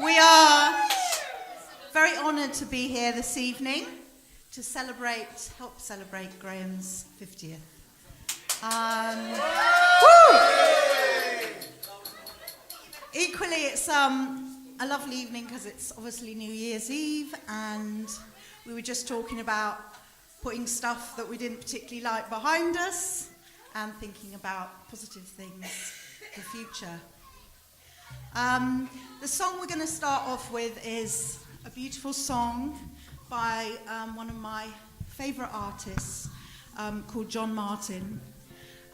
We are very honoured to be here this evening to help celebrate Graeme's 50th. Equally, it's a lovely evening because it's obviously New Year's Eve, and we were just talking about putting stuff that we didn't particularly like behind us and thinking about positive things for the future. The song we're going to start off with is a beautiful song by one of my favourite artists called John Martin,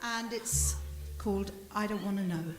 and it's called I Don't Want to Know.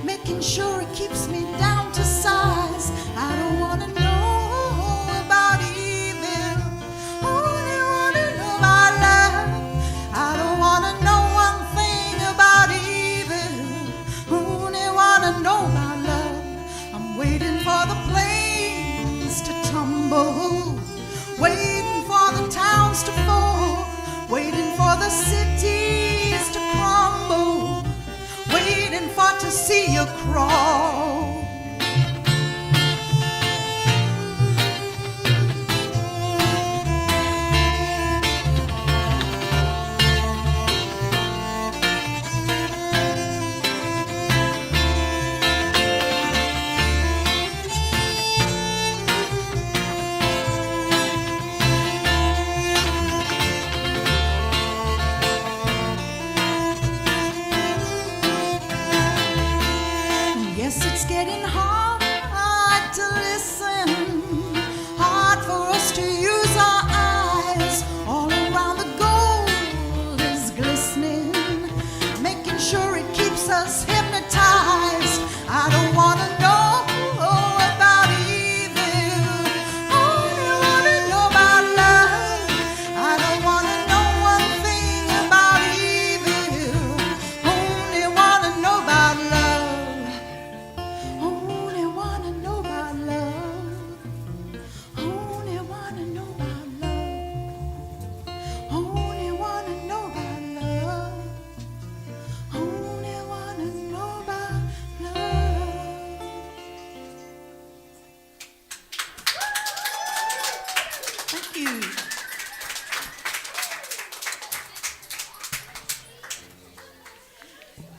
Making sure it keeps me down to size. I don't want to know about evil, only want to know about love. I don't want to know one thing about evil, only want to know about love. I'm waiting for the planes to tumble, waiting for the towns to fall, waiting for the cities to crumble, waiting for to see you crawl. It's getting hard to listen, hard for us to use our eyes. All around the gold is glistening, making sure it keeps us hypnotized. I don't want to know about evil, only want to know about love. I don't want to know one thing about evil, only want to know about love.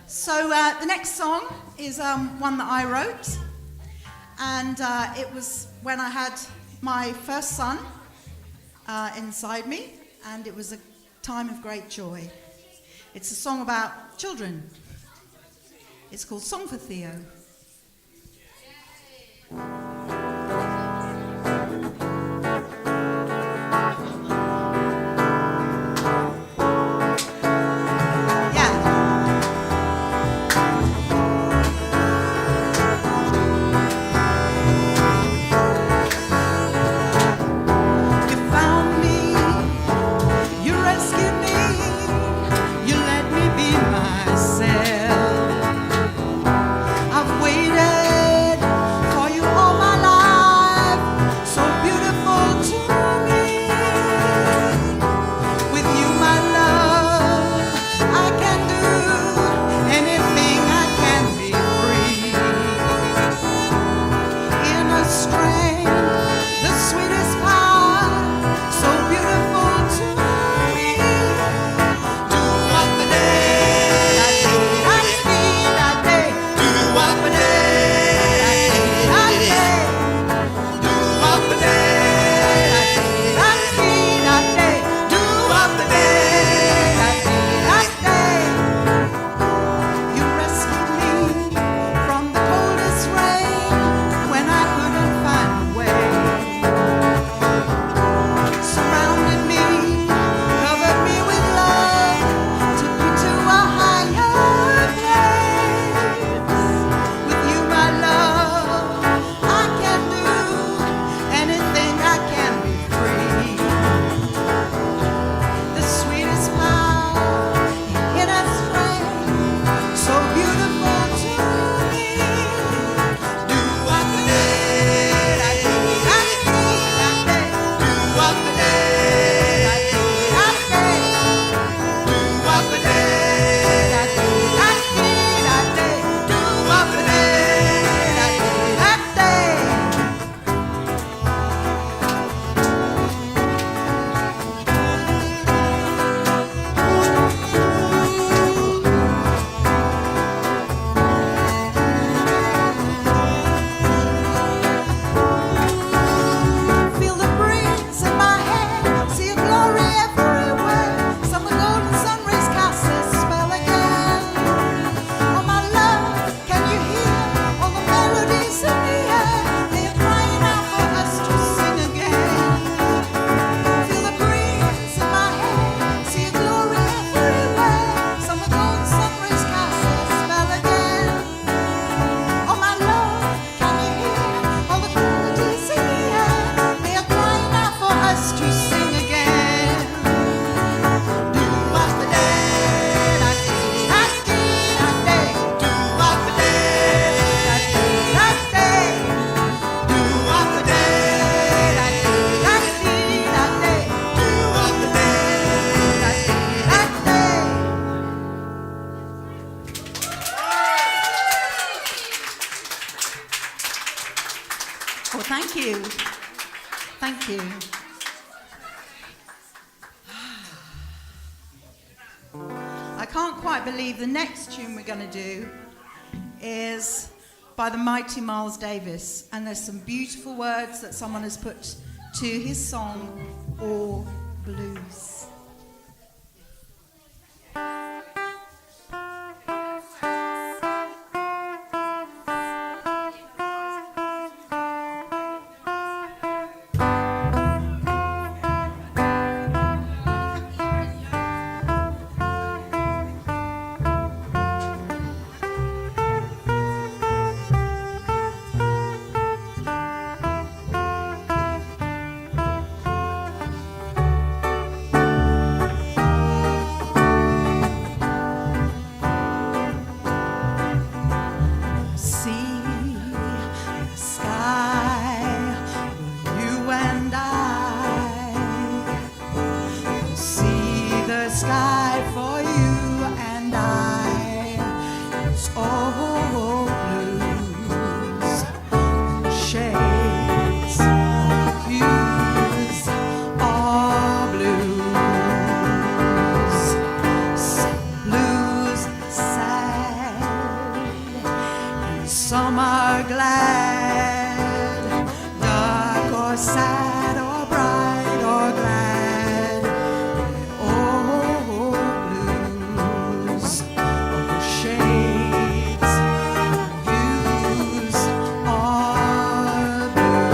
So the next song is one that I wrote, and it was when I had my first son inside me, and it was a time of great joy. It's a song about children. It's called Song for Theo. I've waited for you all Thank you. Thank you. I can't quite believe the next tune we're going to do is by the mighty Miles Davis, and there's some beautiful words that someone has put to his song, All Blues. Some are glad, dark or sad or bright or glad. Oh, blues, oh, shades, hues are blues.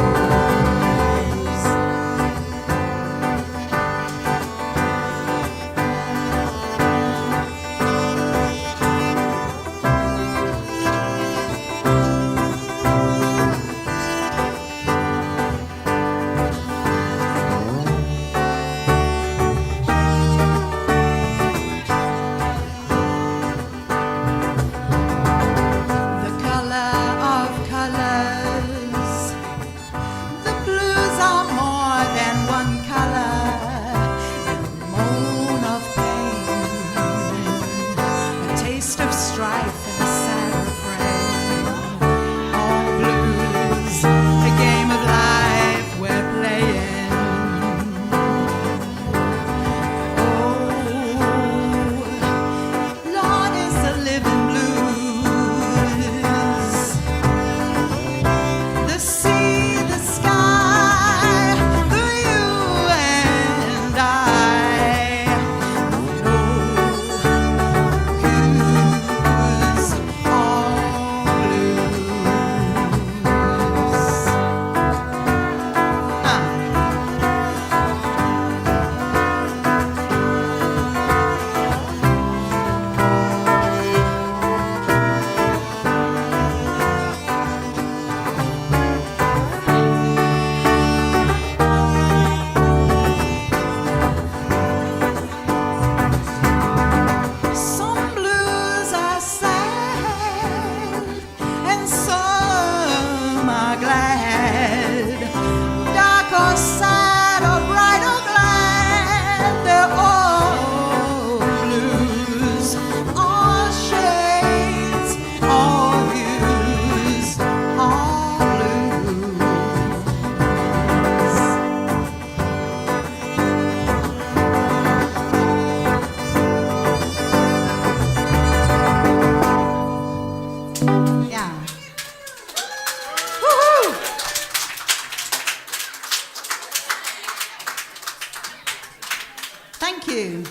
Thank you.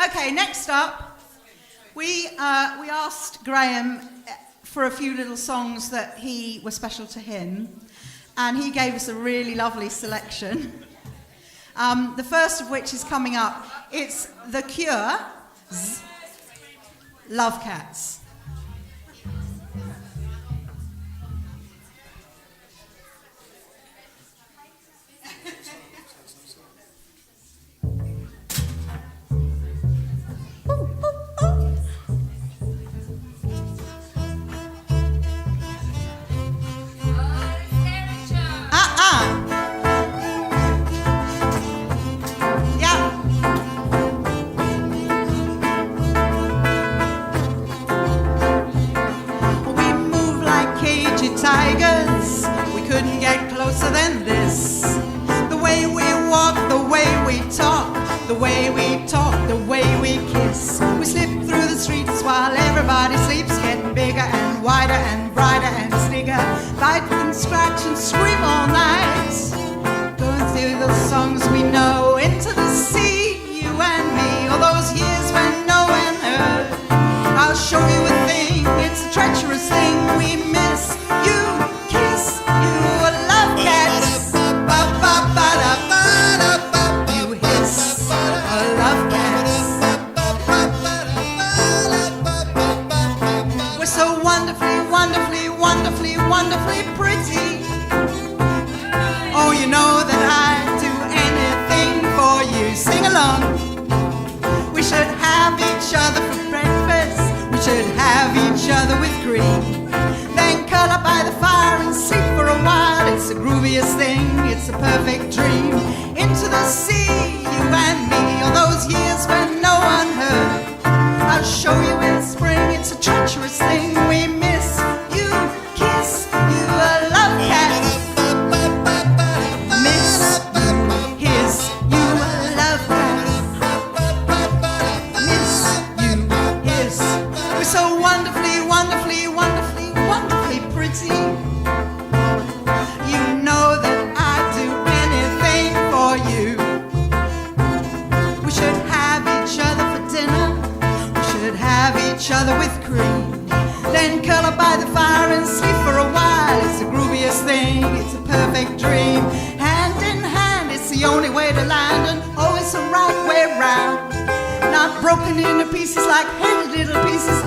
Okay, next up, we asked Graeme for a few little songs that were special to him, and he gave us a really lovely selection. The first of which is coming up. It's The Cure's Love Cats. it's a perfect dream. Into the sea, you and me, all those years when no one heard. I'll show you in spring, it's a treacherous thing. We miss you, kiss you, a love cat. Miss you, kiss you, a love cat. Miss you, kiss. We're so wonderfully, wonderfully, wonderfully, wonderfully pretty. You know that I'd do anything for you. We should have each other for dinner. We should have each other with cream. Then curl up by the fire and sleep for a while. It's the grooviest thing, it's a perfect dream. Hand in hand, it's the only way to land. And oh, it's the right way round. Not broken into pieces like hated little pieces.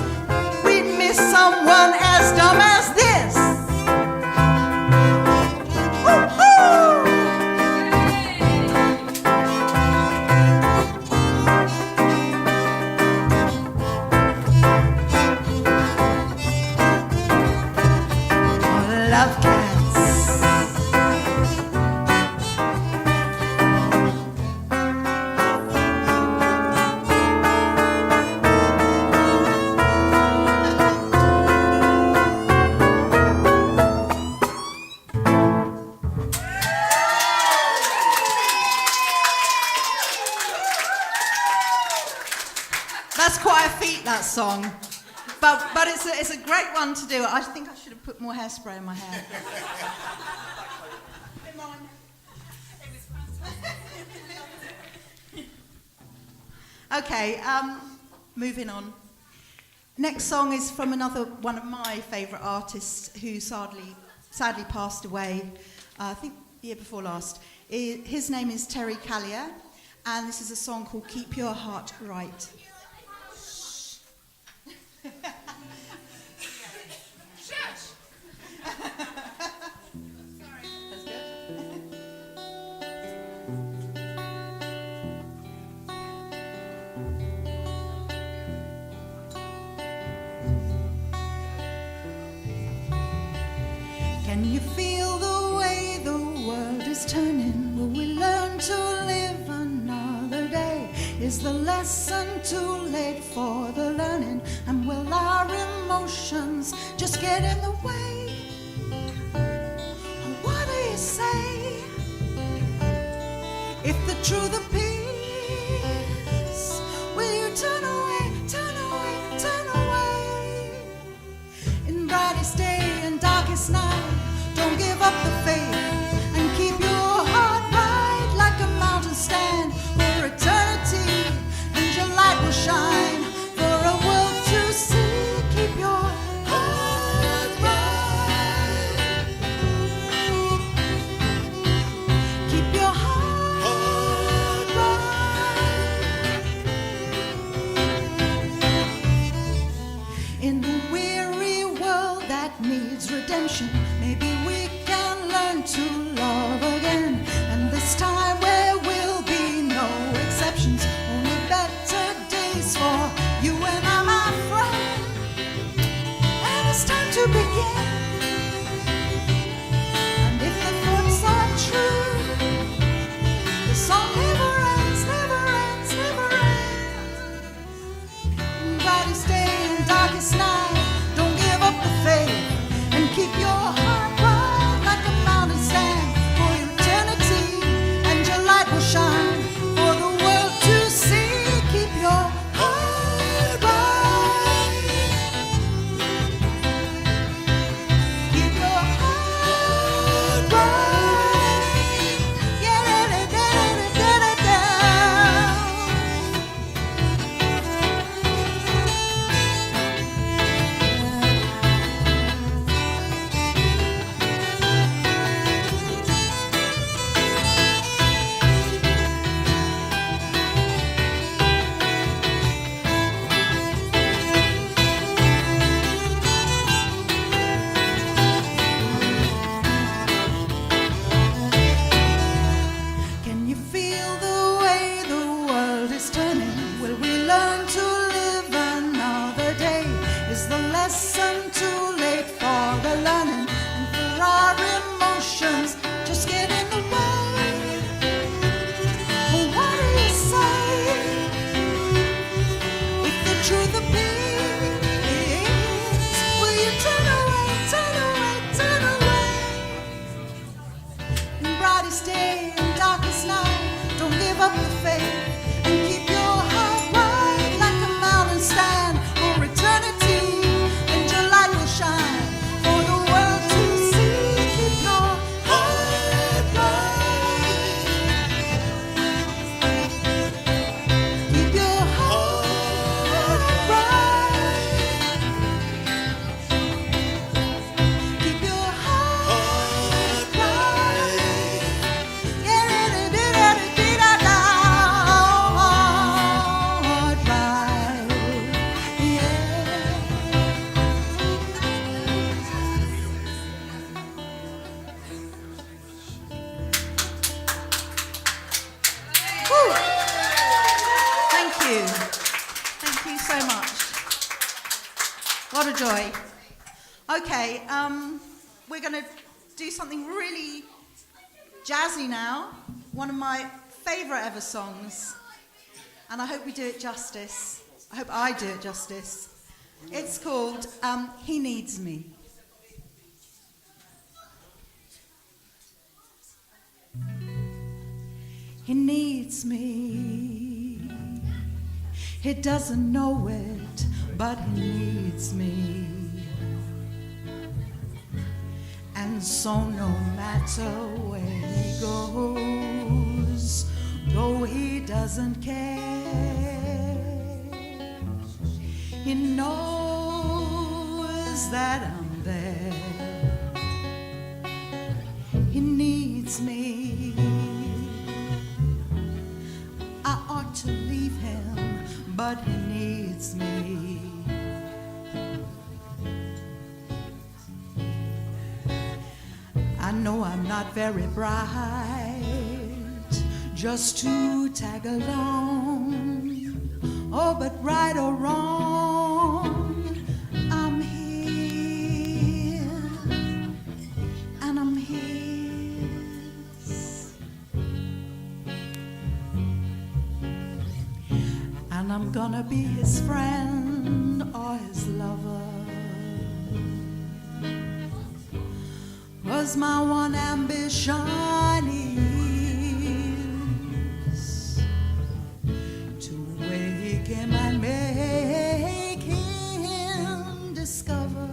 We'd miss someone as dumb as this. Woo-hoo! Love cats. That's quite a feat, that song. But it's a great one to do. I think I should have put more hairspray in my hair. Okay, moving on. Next song is from another one of my favourite artists who sadly passed away, I think the year before last. His name is Terry Callier, and this is a song called Keep Your Heart Right. Can you feel the way the world is turning? Will we learn to live another day? Is the lesson too late for the learning? And will our emotions just get in the way? What do you say? If the truth appears, will you turn away, turn away, turn away? In brightest day and darkest night, don't give up the faith and keep your heart right like a mountain stand for eternity, and your light will shine for a world to see. Keep your heart right. Keep your heart right. In a weary world that needs redemption, maybe we can learn to love again. And this time there will be no exceptions, only better days for you and I, my friend. And it's time to begin. And if the thoughts are true, the song never ends, never ends, never ends. Brightest day and darkest night, don't give up the faith and keep your heart right like a mountain stand for eternity, and your light will shine for the world to see. Keep your heart right. Keep your heart right. Yeah, da, da, da, da, da, da. Can you feel the way the world is turning? Will we learn to live another day? Is the lesson too late for the learning? And for our emotions just get in the way? What a joy. Okay, we're going to do something really jazzy now. One of my favourite ever songs. And I hope we do it justice. I hope I do it justice. It's called He Needs Me. He needs me. He doesn't know it, but he needs me. And so no matter where he goes, though he doesn't care, he knows that I'm there. He needs me. I ought to leave him, but he needs me. I know I'm not very bright, just to tag along. Oh, but right or wrong, I'm here, and I'm his. And I'm gonna be his friend or his lover. 'Cause my one ambition is to wake him and make him discover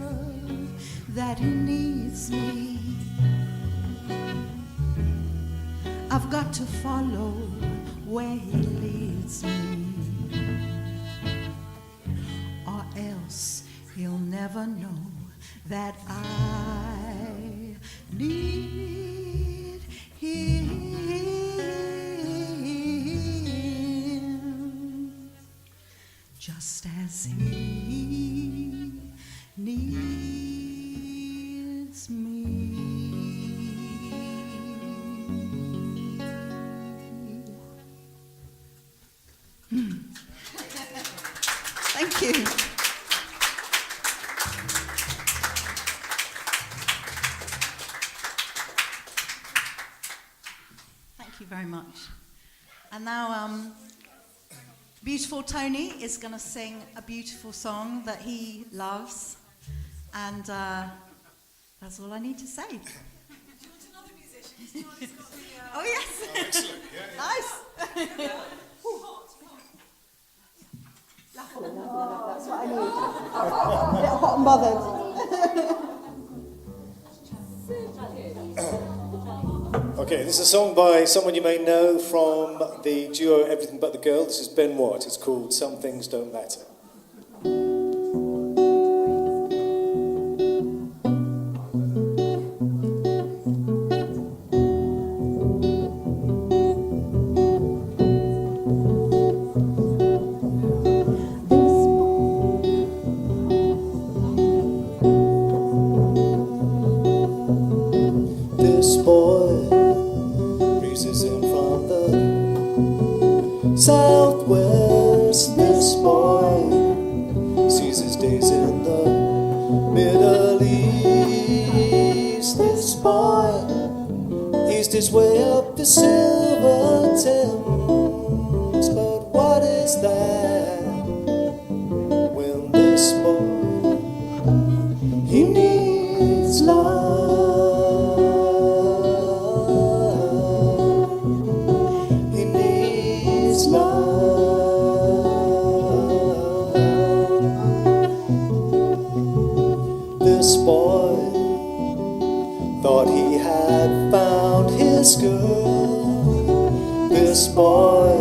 that he needs me. I've got to follow where he leads me, or else he'll never know that I need him, just as he needs me. Thank you. Thank you very much. And now beautiful Tony is going to sing a beautiful song that he loves, and that's all I need to say. Do you want another musician? Oh yes. Oh, excellent. Yeah. Nice. That's what I need. A bit hot and bothered. Okay, this is a song by someone you may know from the duo Everything But the Girl. This is Ben Watt. It's called Some Things Don't Matter. This boy breezes in from the southwest. This boy sees his days in the Middle East. This boy eased his way up the Silver Thames. But what is that when this boy, he needs love? This boy thought he had found his girl. This boy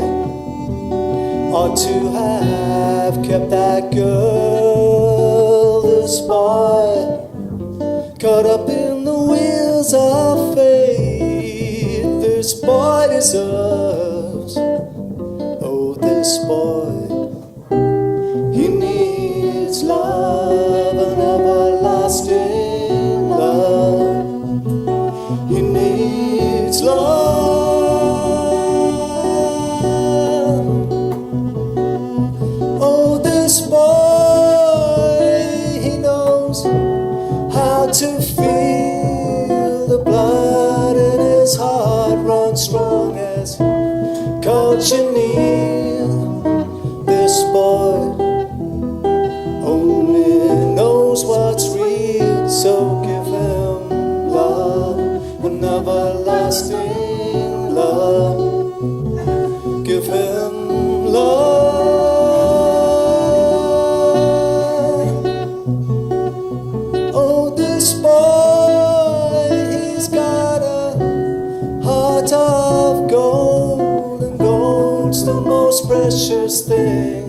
ought to have kept that girl. This boy caught up in the wheels of fate. This boy deserves, oh, this boy, he needs love, an everlasting love. He needs love. Oh, this boy, he engineer. This boy only knows what's real, so give him love, an everlasting love. Give him love. Oh, this boy, he's got a heart of gold, and gold's the most precious thing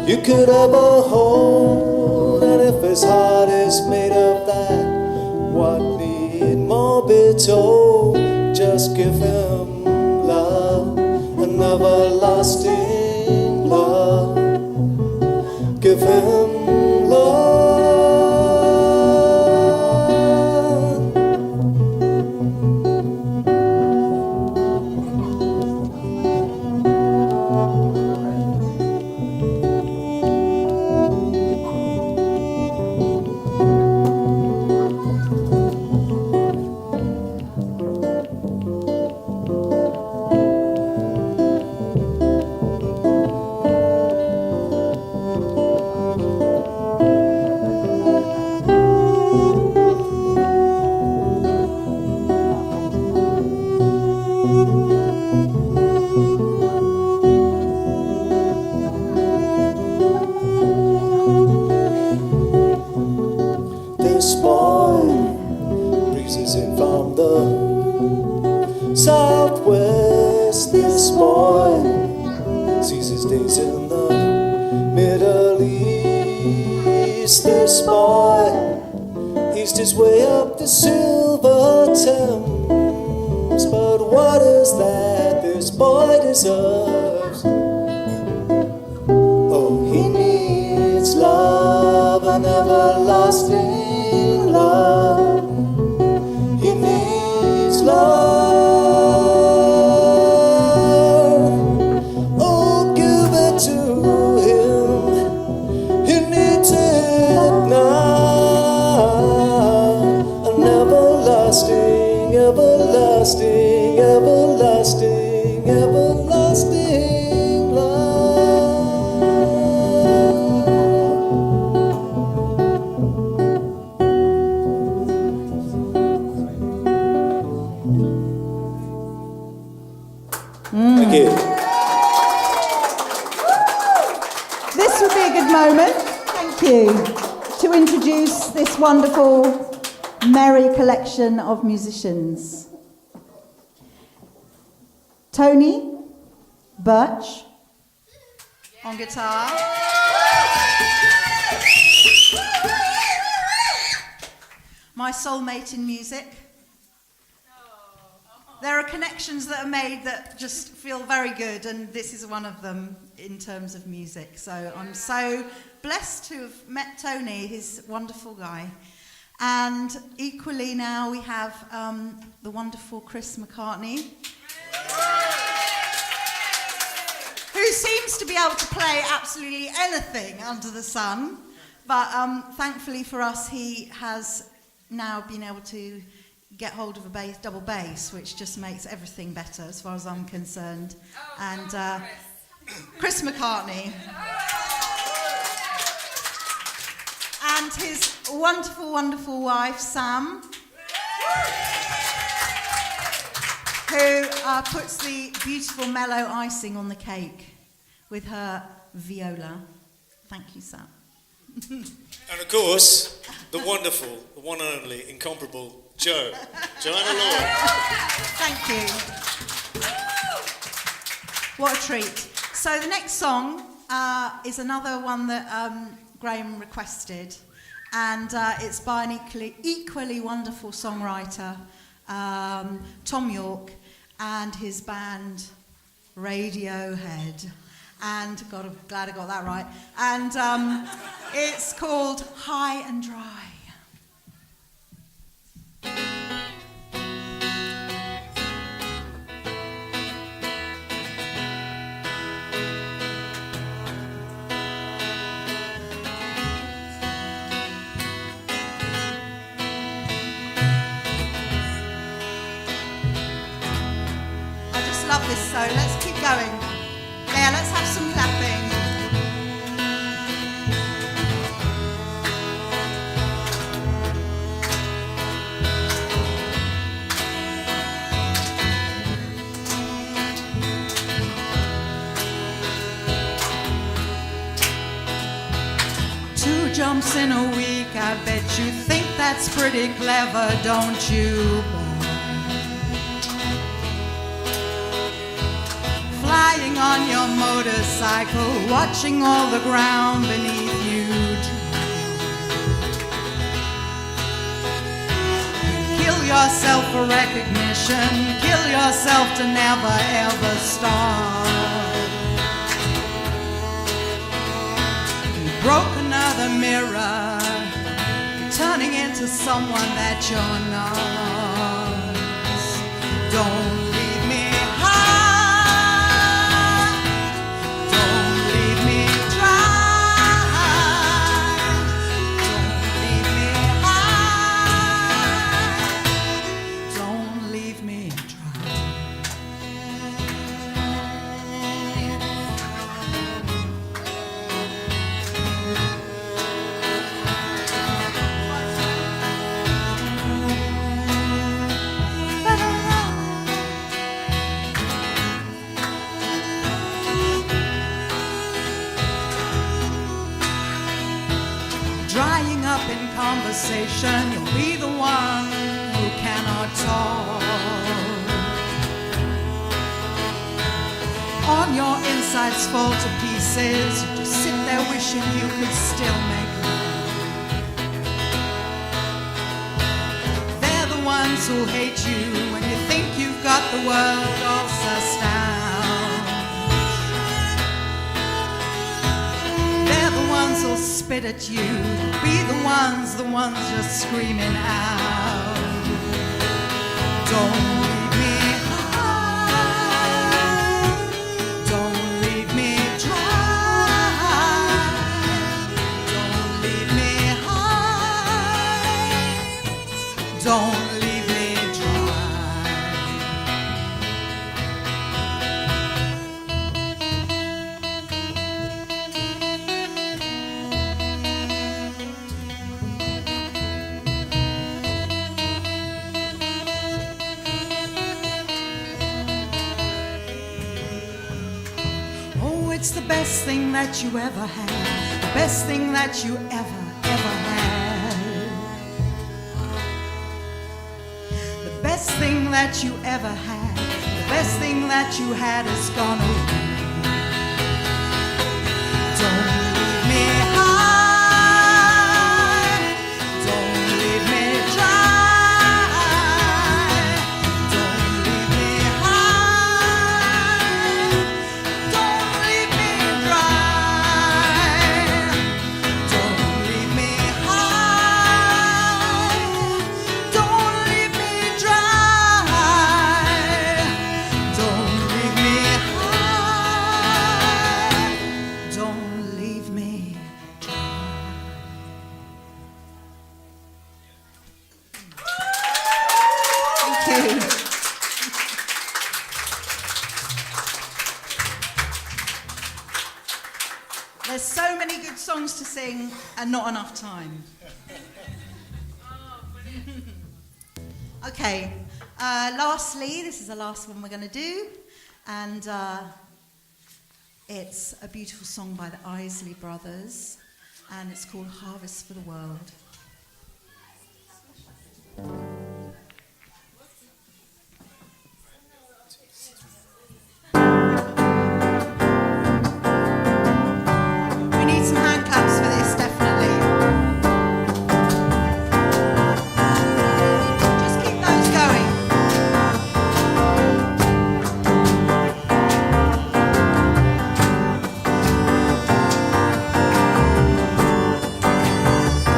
you could ever hold. And if his heart is made of that, what need more be told? Just give him love, an everlasting love. Give him love. This boy breezes in from the southwest. This boy sees his days in the Middle East. This boy eased his way up the Silver Thames. But what is that this boy deserves? Oh, he needs love, an everlasting love. He needs love. Oh, give it to him. He needs it now. An everlasting, everlasting, everlasting, everlasting love. Thank you. This would be a good moment, thank you, to introduce this wonderful, merry collection of musicians. Tony, Birch, On guitar. My soulmate in music. There are connections that are made that just feel very good, and this is one of them in terms of music. So I'm so blessed to have met Tony. He's a wonderful guy. And equally now we have the wonderful Chris McCartney, who seems to be able to play absolutely anything under the sun. But thankfully for us, he has now been able to get hold of a bass, double bass, which just makes everything better as far as I'm concerned. And Chris McCartney and his wonderful, wonderful wife, Sam, who puts the beautiful mellow icing on the cake with her viola. Thank you, Sam. And of course, the wonderful, the one and only, incomparable Joanna Law. Thank you. What a treat. So the next song is another one that Graeme requested, and it's by an equally wonderful songwriter, Tom York, and his band Radiohead. And God, I'm glad I got that right. And it's called High and Dry. I just love this, so let's keep going. Yeah, let's have some clapping. Two jumps in a week, I bet you think that's pretty clever, don't you? Flying on your motorcycle, watching all the ground beneath you kill yourself for recognition, kill yourself to never ever stop. You broke another mirror, you're turning into someone that you're not. Don't leave me high, don't leave me dry, don't leave me high, don't leave me dry. Drying up in conversation, you'll be the one who cannot talk. On your insides fall to pieces, you just sit there wishing you could still make love. They're the ones who hate you when you think you've got the world all sussed out. They're the ones who'll spit at you, be the ones just screaming out. Don't leave me high, don't leave me dry, don't leave me high, don't leave me It's the best thing that you ever had, the best thing that you ever had. The best thing that you ever had, the best thing that you had is gone away. Don't leave me high, don't leave me dry, don't leave me high, don't leave me dry, don't leave me high, don't leave me dry, don't leave me high, don't leave me dry. Thank you. There's so many good songs to sing and not enough time. Okay, lastly, this is the last one we're going to do, and it's a beautiful song by the Isley Brothers, and it's called Harvest for the World. We need some hand claps for this, definitely. Just keep those going.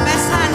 Best hand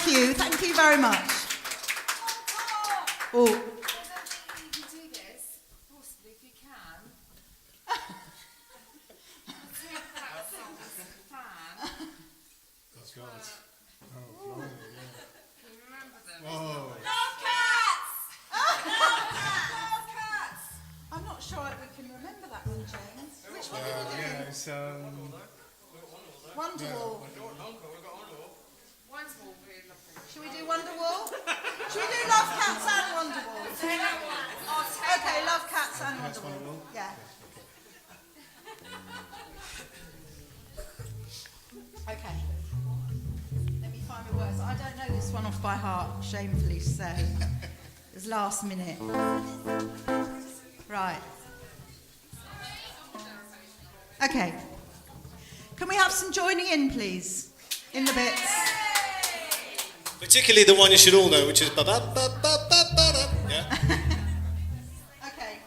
Thank you very much. Oh, I don't think you can do this. Possibly, if you can. Let's see if that song's fan. That's right. Oh, blimey, yeah. Can you remember them? Whoa. Love cats! Love cats! I'm not sure we can remember that one, James. Which one did we do? Yeah, it's Wonderwall. One's more weird, lovely. Should we do Wonderwall? Should we do Love Cats and Wonderwall? Okay, Love Cats and Wonderwall. Yeah. Okay. Let me find my words. I don't know this one off by heart, shamefully to say. It was last minute. Right. Okay. Can we have some joining in, please? In the bits. Particularly the one you should all know, which is ba-ba-ba-ba-ba-ba-da. Yeah. Okay.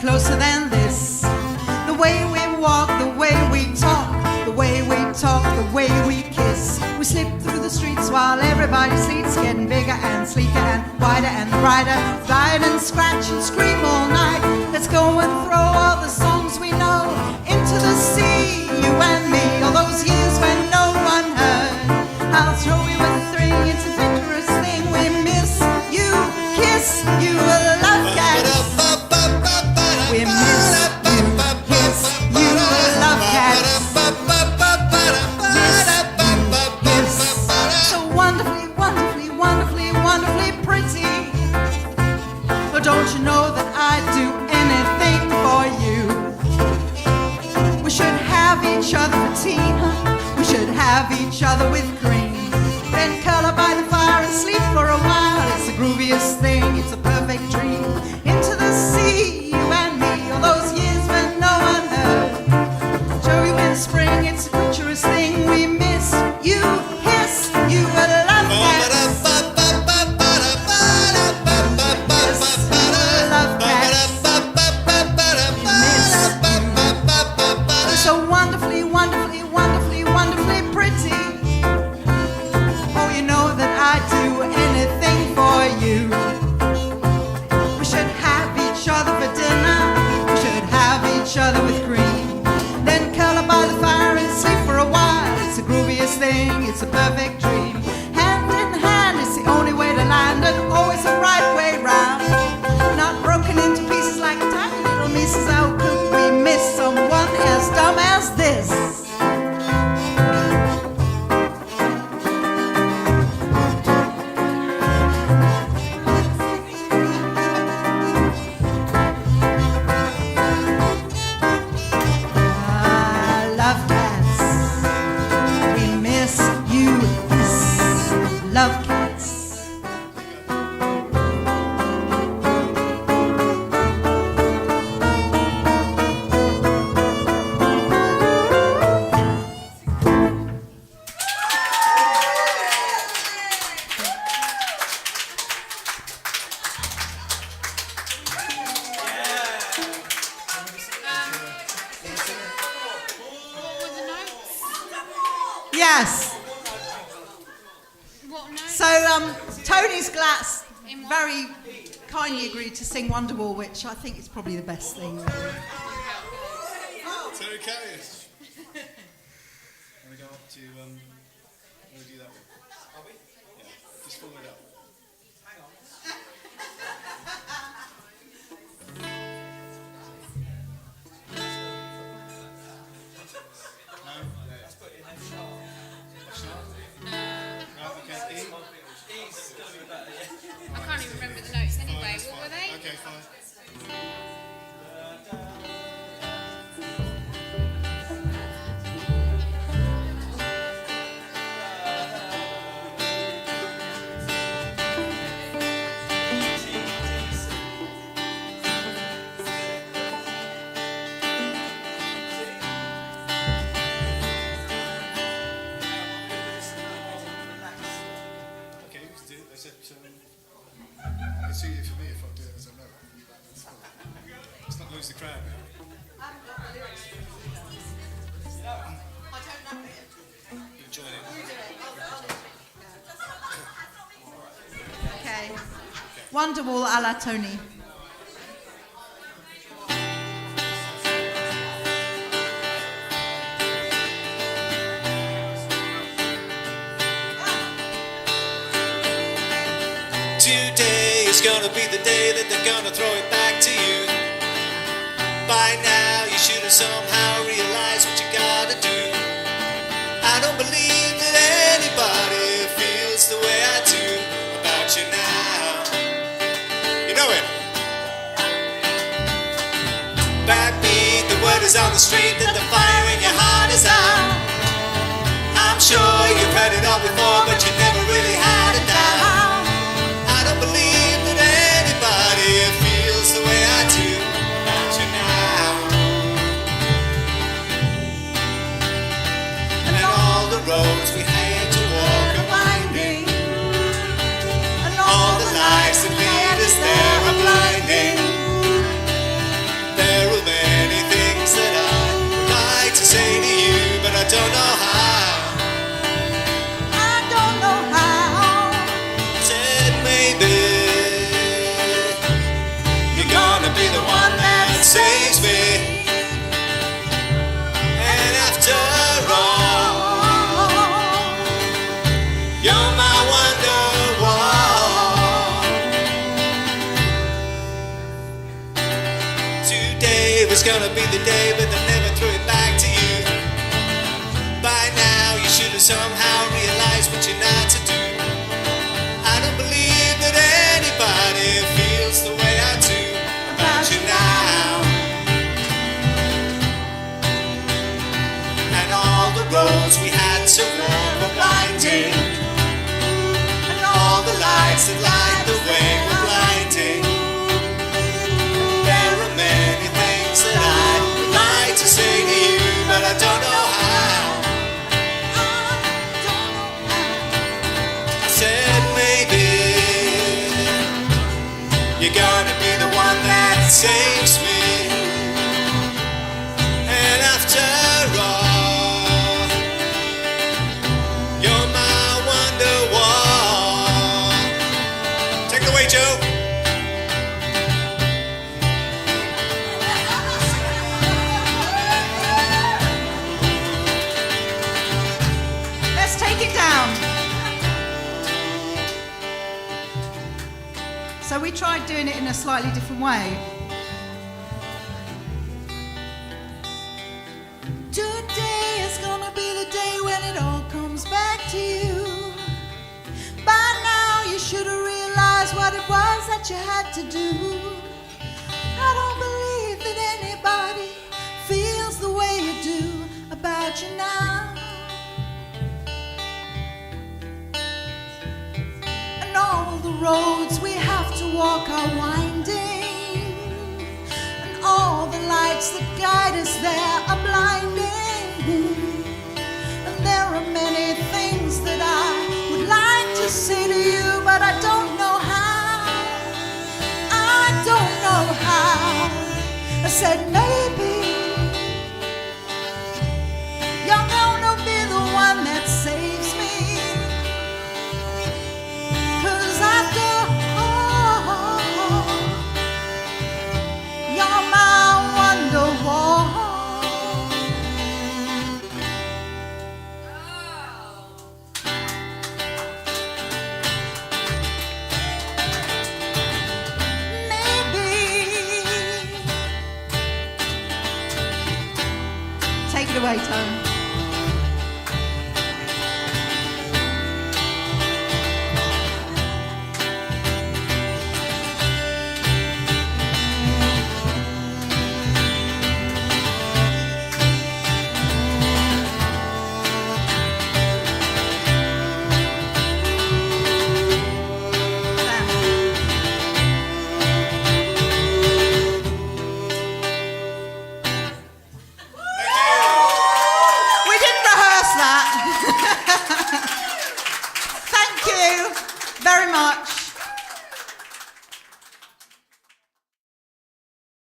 Closer than this. The way we walk, the way we talk, the way we talk, the way we kiss. We slip through the streets while everybody sleeps, getting bigger and sleeker and wider and brighter. Ride and scratch and scream all night. Let's go and throw all the songs we know into the sea, you and me. All those years when no one heard. I'll throw you a thing, it's a vigorous thing. We miss you, kiss you, love cat. We miss you, kiss you, love cats. Miss you, kiss. So wonderfully, wonderfully, wonderfully, wonderfully pretty. But don't you know that I'd do anything for you? We should have each other for tea, huh? We should have each other with cream. Then curl up by the fire and sleep for a while. It's the grooviest thing, it's a perfect dream. Into the sea, you and me, all those years when no one heard. Show you in spring, it's a picturesque thing. We miss you, kiss you, love cats. Kiss you, love cats. Miss you. So wonderfully, wonderfully, wonderfully, wonderfully pretty. Oh, you know that I'd do anything for you. We should have each other for dinner. We should have each other with cream. Then curl up by the fire and sleep for a while. It's the grooviest thing, it's a perfect dream. Hand in hand, it's the only way to land, and always the right way round. Not broken into pieces like tiny little pieces. How could we miss someone as dumb as this? Love cats. We miss you. Love cats. What were the notes? Yes. What notes? So Tony's Glass very kindly agreed to sing Wonderwall, which I think is probably the best thing. Terry Carriers. Want to go up to, want to do that one? Are we? Yeah, just follow it up. No? Yeah. crowd now. You join in. Okay. Wonderwall a la Tony. Today is gonna be the day that they're gonna throw it back to you. By now you should have somehow realized what you gotta do. I don't believe that anybody feels the way I do about you now. You know it. Backbeat, the word is on the street that the fire in your heart is out. I'm sure you've heard it all before, but you never really had it down. I don't believe that anybody feels the way I do about you now. And all the roads we had to walk are winding, and all the lights that lead us there are blinding. There are many things that I would like to say to you, but I don't know how. I don't know how. Said maybe you're gonna be the one that saves me. And after all, you're my wonderwall. Today was gonna be the day, but they never threw it back to you. By now you should have somehow realized what you're not to do. I don't believe that anybody feels the way I do about you now. And all the roads we had to walk were blinding, and all the lights that light the way were blinding. There are many things that I would like to say to you, but I don't know how. I said maybe you're gonna be the one that saves me. And after all, you're my wonderwall. Take it away, Joe. Let's take it down. So we tried doing it in a slightly different way. Today is gonna be the day when it all comes back to you. By now you should have realized what it was that you had to do. I don't believe that anybody feels the way you do about you now. And all the roads we have to walk are winding, and all the lights that guide us there are blinding. And there are many things that I would like to say to you, but I don't know how. I don't know how. I said maybe you're gonna be the one that saves me. 'Cause after all, you're my wonderwall. Maybe. Take it away, Tone.